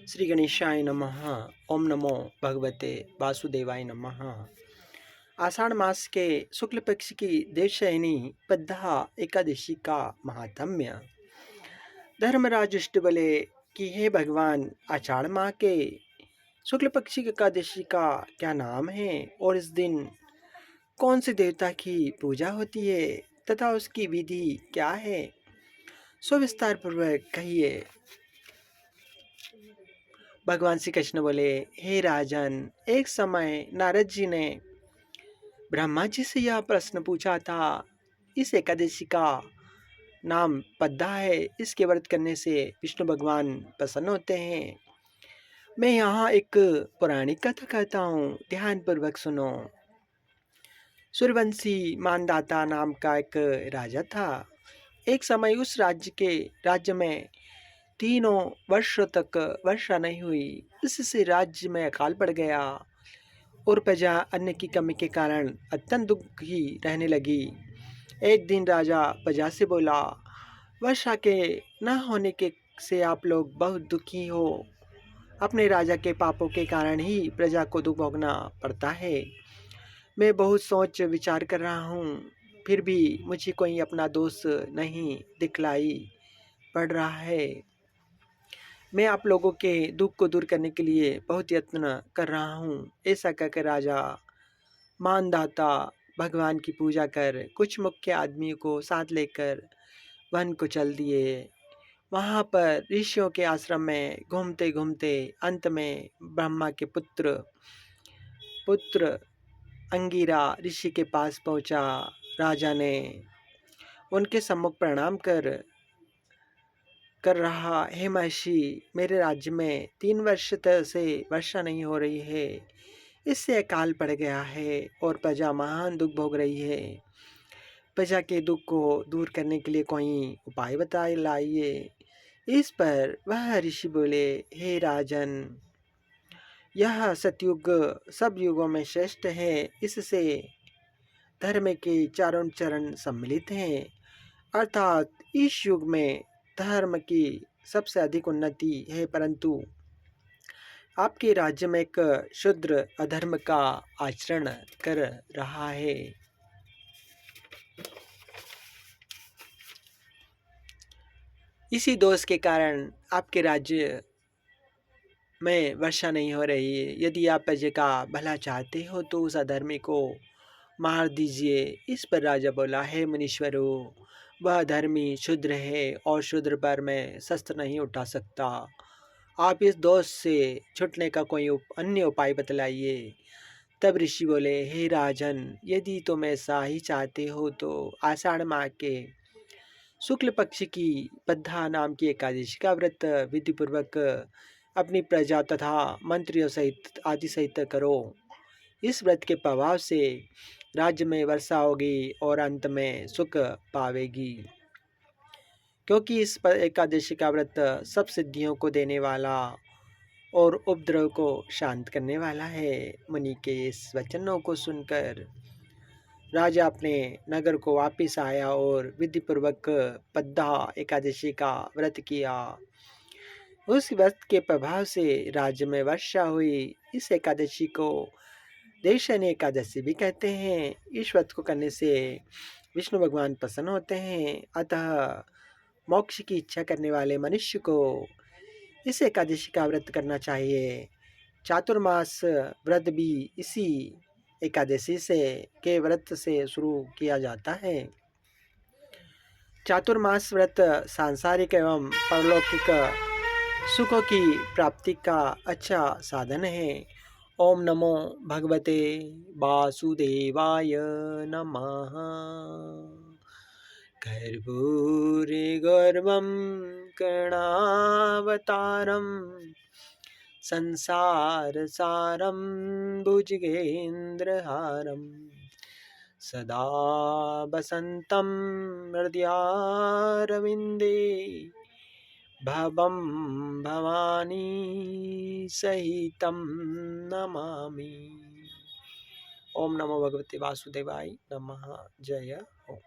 श्री गणेशाय नमः। ओम नमो भगवते वासुदेवाय नमः। आषाढ़ मास के शुक्ल पक्ष की देवशयनी पद्धा एकादशी का महात्म्य। धर्मराज युष्ट बोले कि हे भगवान, आषाढ़ माह के शुक्ल पक्ष की एकादशी का क्या नाम है और इस दिन कौन से देवता की पूजा होती है तथा उसकी विधि क्या है, सो विस्तार पूर्वक कहिए। भगवान श्री कृष्ण बोले, हे राजन, एक समय नारद जी ने ब्रह्मा जी से यह प्रश्न पूछा था। इस एकादशी का नाम पद्धा है। इसके व्रत करने से विष्णु भगवान प्रसन्न होते हैं। मैं यहाँ एक पौराणिक कथा कहता हूँ, ध्यान पूर्वक सुनो। सूर्यवंशी मानदाता नाम का एक राजा था। एक समय उस राज्य में 3 वर्षों तक वर्षा नहीं हुई। इससे राज्य में अकाल पड़ गया और प्रजा अन्न की कमी के कारण अत्यंत दुखी रहने लगी। एक दिन राजा प्रजा से बोला, वर्षा के न होने के से आप लोग बहुत दुखी हो। अपने राजा के पापों के कारण ही प्रजा को दुख भोगना पड़ता है। मैं बहुत सोच विचार कर रहा हूँ, फिर भी मुझे कोई अपना दोष नहीं दिखलाई पड़ रहा है। मैं आप लोगों के दुख को दूर करने के लिए बहुत यत्न कर रहा हूँ। ऐसा कहकर राजा मानदाता भगवान की पूजा कर कुछ मुख्य आदमियों को साथ लेकर वन को चल दिए। वहाँ पर ऋषियों के आश्रम में घूमते घूमते अंत में ब्रह्मा के पुत्र अंगिरा ऋषि के पास पहुँचा। राजा ने उनके सम्मुख प्रणाम कर रहा, हे महर्षि, मेरे राज्य में 3 वर्ष से वर्षा नहीं हो रही है। इससे अकाल पड़ गया है और प्रजा महान दुख भोग रही है। प्रजा के दुख को दूर करने के लिए कोई उपाय बताए लाइए। इस पर वह ऋषि बोले, हे राजन, यह सतयुग सब युगों में श्रेष्ठ है। इससे धर्म के चारों चरण सम्मिलित हैं, अर्थात इस युग में धर्म की सबसे अधिक उन्नति है। परंतु आपके राज्य में एक शूद्र अधर्म का आचरण कर रहा है। इसी दोष के कारण आपके राज्य में वर्षा नहीं हो रही है। यदि आप प्रजा का भला चाहते हो तो उस अधर्मी को मार दीजिए। इस पर राजा बोला, हे मुनीश्वरों, वह धर्मी शूद्र है और शूद्र पर मैं शस्त्र नहीं उठा सकता। आप इस दोष से छूटने का कोई अन्य उपाय बतलाइए। तब ऋषि बोले, हे राजन, यदि तुम ऐसा ही चाहते हो तो आषाढ़ माह के शुक्ल पक्ष की पद्धा नाम की एकादशी का व्रत विधिपूर्वक अपनी प्रजा तथा मंत्रियों सहित आदि सहित करो। इस व्रत के प्रभाव से राज्य में वर्षा होगी और अंत में सुख पावेगी, क्योंकि इस एकादशी का व्रत सब सिद्धियों को देने वाला और उपद्रव को शांत करने वाला है। मुनि के इस वचनों को सुनकर राजा अपने नगर को वापिस आया और विधिपूर्वक पद्धा एकादशी का व्रत किया। उस व्रत के प्रभाव से राज्य में वर्षा हुई। इस एकादशी को देवशयनी एकादशी भी कहते हैं। इस व्रत को करने से विष्णु भगवान प्रसन्न होते हैं। अतः मोक्ष की इच्छा करने वाले मनुष्य को इस एकादशी का व्रत करना चाहिए। चातुर्मास व्रत भी इसी एकादशी के व्रत से शुरू किया जाता है। चातुर्मास व्रत सांसारिक एवं परलौकिक सुखों की प्राप्ति का अच्छा साधन है। ओम नमो भगवते वासुदेवाय नमः। गर्भूरिगर्भं कर्णावतारं संसारसारं भुजगेन्द्रहारं सदा वसन्तं हृदयारविन्दे भवं भवानी सहितं नमामि। ओम नमो भगवते वासुदेवाय नमः। जय हो।